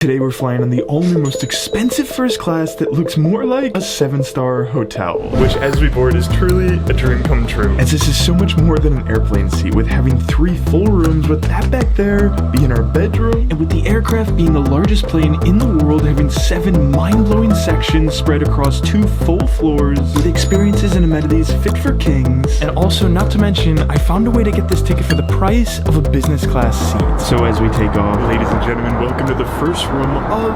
Today we're flying on the only most expensive first class that looks more like a 7-star hotel, which as we board is truly a dream come true, as this is so much more than an airplane seat, with having 3 full rooms, with that back there being our bedroom, and with the aircraft being the largest plane in the world, having 7 mind-blowing sections spread across 2 full floors, with experiences and amenities fit for kings. And also, not to mention, I found a way to get this ticket for the price of a business class seat. So as we take off, ladies and gentlemen, welcome to the first room of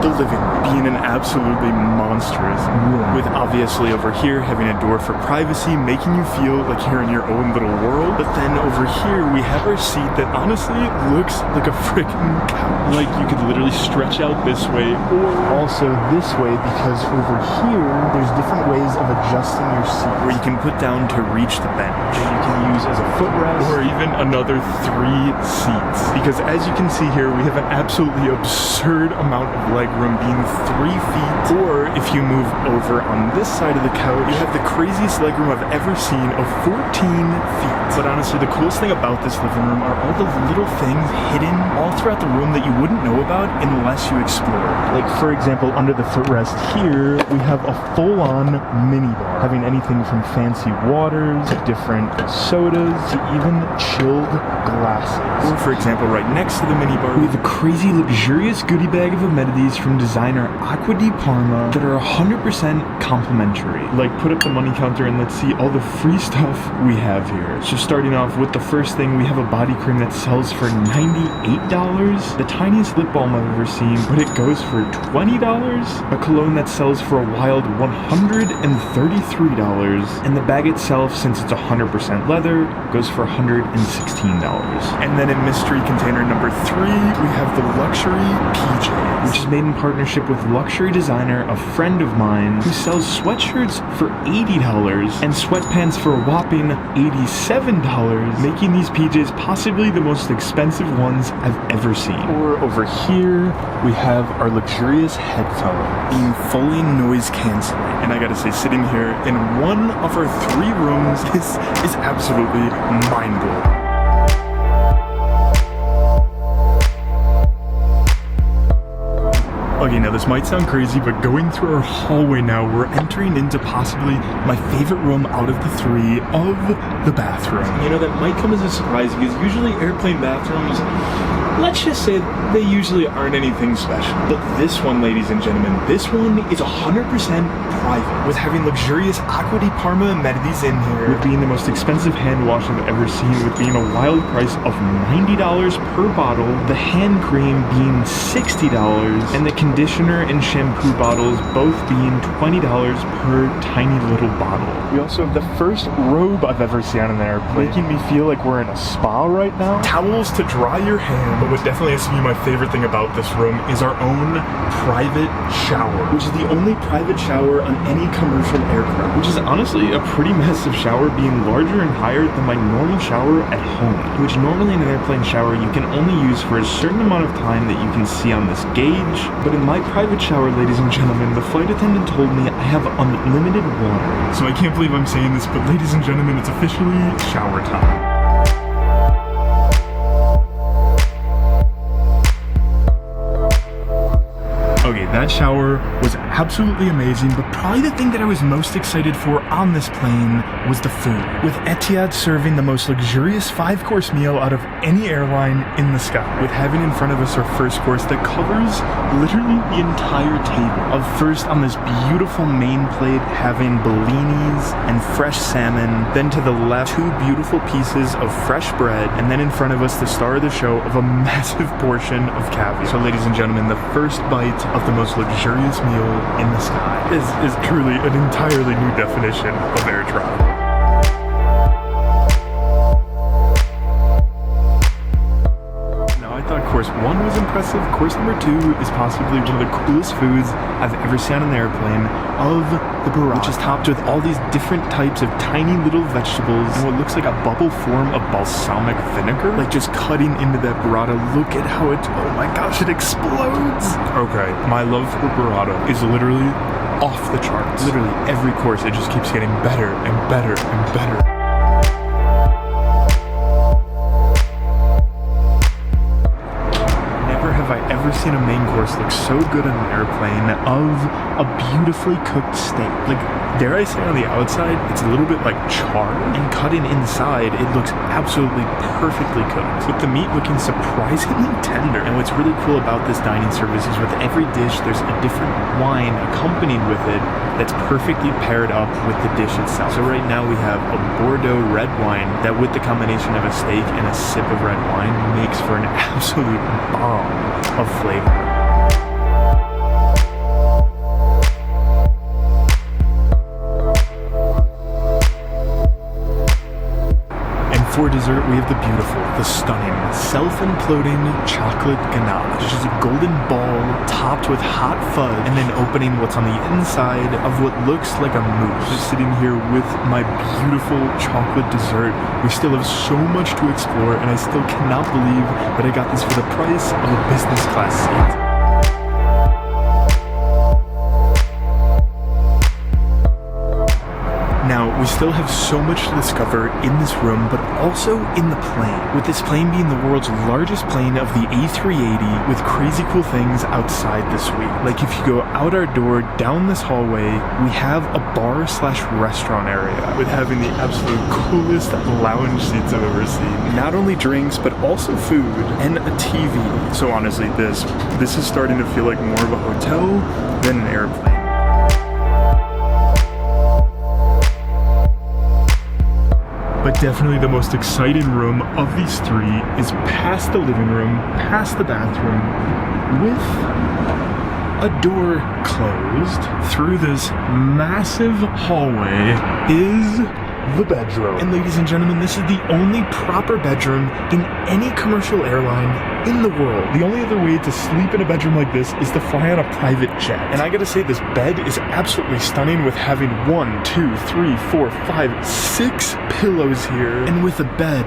the living, being an absolutely monstrous room, with obviously over here having a door for privacy, making you feel like you're in your own little world. But then over here we have our seat that honestly looks like a freaking couch. Like you could literally stretch out this way or also this way, because over here there's different ways of adjusting your seat, where you can put down to reach the bench, that you can use as a footrest, or even another 3 seats. Because as you can see here, we have an absolutely absurd amount of legroom, being 3 feet. Or if you move over on this side of the couch, you have the craziest legroom I've ever seen of 14 feet. But honestly, the coolest thing about this living room are all the little things hidden all throughout the room that you wouldn't know about unless you explore. Like for example, under the footrest here, we have a full-on mini bar, having anything from fancy waters to different sodas to even chilled glasses. Or for example, right next to the mini bar, we have a crazy luxurious goodie bag of amenities from designer Acqua di Parma that are 100% complimentary. Like, put up the money counter and let's see all the free stuff we have here. So starting off with the first thing, we have a body cream that sells for $98, the tiniest lip balm I've ever seen, but it goes for $20, a cologne that sells for a wild $133, and the bag itself, since it's 100% leather, goes for $116. And then in mystery container number 3, we have the luxury PJs, which is made in partnership with luxury designer, a friend of mine, who sells sweatshirts for $80 and sweatpants for a whopping $87, making these PJs possibly the most expensive ones I've ever seen. Or over here, we have our luxurious headphones, being fully noise canceling. And I gotta say, sitting here in one of our 3 rooms, this is absolutely mind-blowing. Okay, now this might sound crazy, but going through our hallway now, we're entering into possibly my favorite room out of the 3 of the bathroom. You know, that might come as a surprise because usually airplane bathrooms, let's just say they usually aren't anything special. But this one, ladies and gentlemen, this one is 100% private, with having luxurious Acqua di Parma amenities in here, with being the most expensive hand wash I've ever seen, with being a wild price of $90 per bottle, the hand cream being $60, and the conditioner and shampoo bottles both being $20 per tiny little bottle. We also have the first robe I've ever seen on an airplane, making me feel like we're in a spa right now. Towels to dry your hair. But what definitely has to be my favorite thing about this room is our own private shower, which is the only private shower on any commercial aircraft, which is honestly a pretty massive shower, being larger and higher than my normal shower at home, which normally in an airplane shower you can only use for a certain amount of time that you can see on this gauge. But in my private shower, ladies and gentlemen, the flight attendant told me I have unlimited water. So I can't believe I'm saying this, but ladies and gentlemen, it's officially shower time. Okay, that shower was absolutely amazing, but probably the thing that I was most excited for on this plane was the food, with Etihad serving the most luxurious 5-course meal out of any airline in the sky, with having in front of us our first course that covers literally the entire table. Of first, on this beautiful main plate, having bellinis and fresh salmon, then to the left, 2 beautiful pieces of fresh bread, and then in front of us, the star of the show of a massive portion of caviar. So ladies and gentlemen, the first bite of the most luxurious meal in the sky is truly an entirely new definition of air travel. Course 1 was impressive. Course number 2 is possibly one of the coolest foods I've ever seen on an airplane, of the burrata, which is topped with all these different types of tiny little vegetables and what looks like a bubble form of balsamic vinegar, like just cutting into that burrata. Look at how it, oh my gosh, it explodes. Okay, my love for burrata is literally off the charts. Literally every course it just keeps getting better and better and better. seen a main course look so good on an airplane of a beautifully cooked steak. Like, dare I say on the outside, it's a little bit like charred, and cut in inside, it looks absolutely perfectly cooked, with the meat looking surprisingly tender. And what's really cool about this dining service is with every dish, there's a different wine accompanied with it that's perfectly paired up with the dish itself. So right now we have a Bordeaux red wine that, with the combination of a steak and a sip of red wine, makes for an absolute bomb of flavor. For dessert, we have the beautiful, the stunning, self-imploding chocolate ganache, which is a golden ball topped with hot fudge and then opening what's on the inside of what looks like a mousse. Just sitting here with my beautiful chocolate dessert. We still have so much to explore, and I still cannot believe that I got this for the price of a business class seat. Now, we still have so much to discover in this room, but also in the plane. With this plane being the world's largest plane of the A380, with crazy cool things outside the suite. Like, if you go out our door, down this hallway, we have a bar/restaurant area, with having the absolute coolest lounge seats I've ever seen. Not only drinks, but also food, and a TV. So honestly, this is starting to feel like more of a hotel than an airplane. But definitely the most exciting room of these three is past the living room, past the bathroom, with a door closed. Through this massive hallway is the bedroom. And ladies and gentlemen, this is the only proper bedroom in any commercial airline in the world. The only other way to sleep in a bedroom like this is to fly on a private jet. And I gotta say, this bed is absolutely stunning, with having 1, 2, 3, 4, 5, 6 pillows here. And with a bed,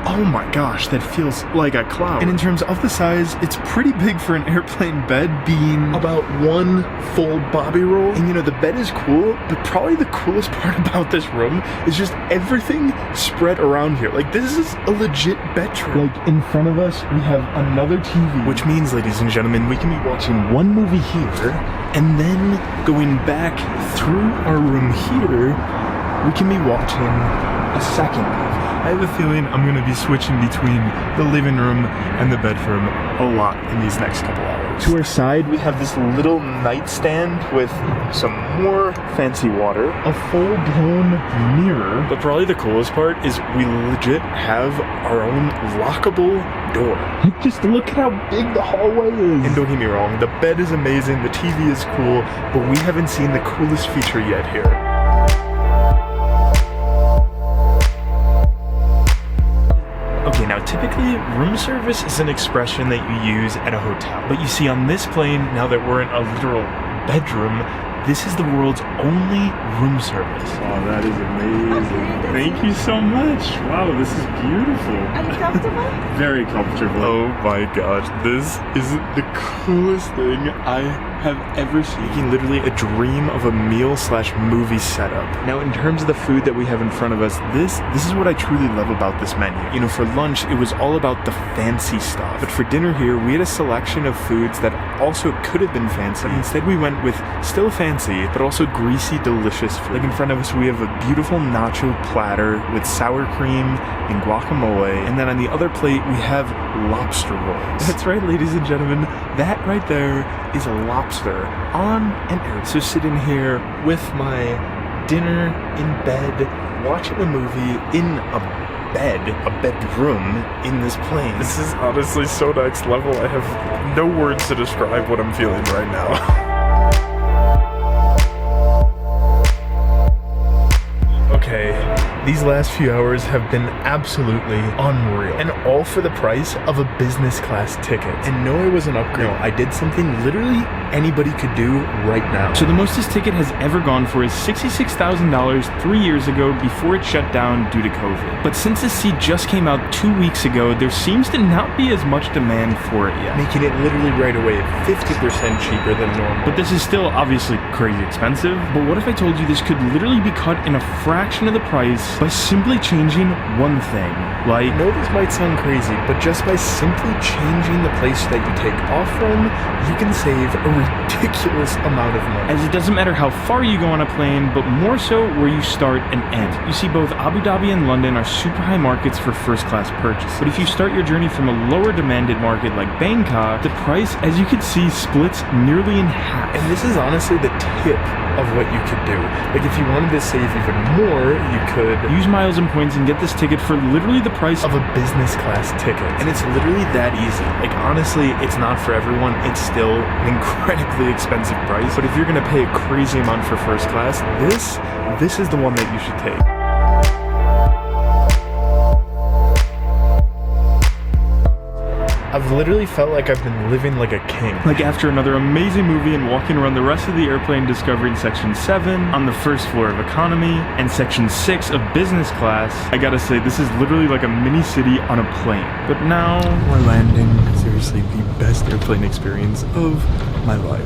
oh my gosh, that feels like a cloud. And in terms of the size, it's pretty big for an airplane bed, being about 1 full bobby roll. And you know, the bed is cool, but probably the coolest part about this room is just everything spread around here. Like, this is a legit bedroom. Like, in front of us, we have another TV, which means, ladies and gentlemen, we can be watching one movie here, and then going back through our room here, we can be watching a second movie. I have a feeling I'm going to be switching between the living room and the bedroom a lot in these next couple hours. To our side, we have this little nightstand with some more fancy water, a full-blown mirror, but probably the coolest part is we legit have our own lockable door. Just look at how big the hallway is. And don't get me wrong, the bed is amazing, the TV is cool, but we haven't seen the coolest feature yet here. Okay, now typically, room service is an expression that you use at a hotel. But you see, on this plane, now that we're in a literal bedroom, this is the world's only room service. Oh, that is amazing. Thank you so much. Wow, this is beautiful. Are you comfortable? Very comfortable. Oh my gosh, this is the coolest thing I have ever seen. You can literally a dream of a meal/movie setup. Now, in terms of the food that we have in front of us, this is what I truly love about this menu. You know, for lunch, it was all about the fancy stuff. But for dinner here, we had a selection of foods that also could have been fancy. Instead, we went with still fancy, but also greasy, delicious food. Like in front of us, we have a beautiful nacho platter with sour cream and guacamole. And then on the other plate, we have lobster rolls. That's right, ladies and gentlemen. That right there is a lobster on an air. So sitting here with my dinner in bed, watching a movie in a bedroom in this plane. This is honestly so next level. I have no words to describe what I'm feeling right now. Okay, these last few hours have been absolutely unreal, and all for the price of a business class ticket. And no, I wasn't upgrading. No, I did something literally anybody could do right now. So the most this ticket has ever gone for is $66,000 3 years ago before it shut down due to COVID. But since this seat just came out 2 weeks ago, there seems to not be as much demand for it yet. Making it literally right away 50% cheaper than normal. But this is still obviously crazy expensive. But what if I told you this could literally be cut in a fraction of the price by simply changing one thing? Like, I know this might sound crazy, but just by simply changing the place that you take off from, you can save a ridiculous amount of money. As it doesn't matter how far you go on a plane, but more so where you start and end. You see, both Abu Dhabi and London are super high markets for first class purchase. But if you start your journey from a lower demanded market like Bangkok, the price, as you can see, splits nearly in half. And this is honestly the tip of what you could do. Like, if you wanted to save even more, you could use miles and points and get this ticket for literally the price of a business class ticket. And it's literally that easy. Like, honestly, it's not for everyone. It's still an incredibly expensive price. But if you're gonna pay a crazy amount for first class, this is the one that you should take. I've literally felt like I've been living like a king. Like after another amazing movie and walking around the rest of the airplane discovering Section 7 on the first floor of economy and Section 6 of business class, I gotta say, this is literally like a mini city on a plane. But now we're landing. Seriously, the best airplane experience of my life.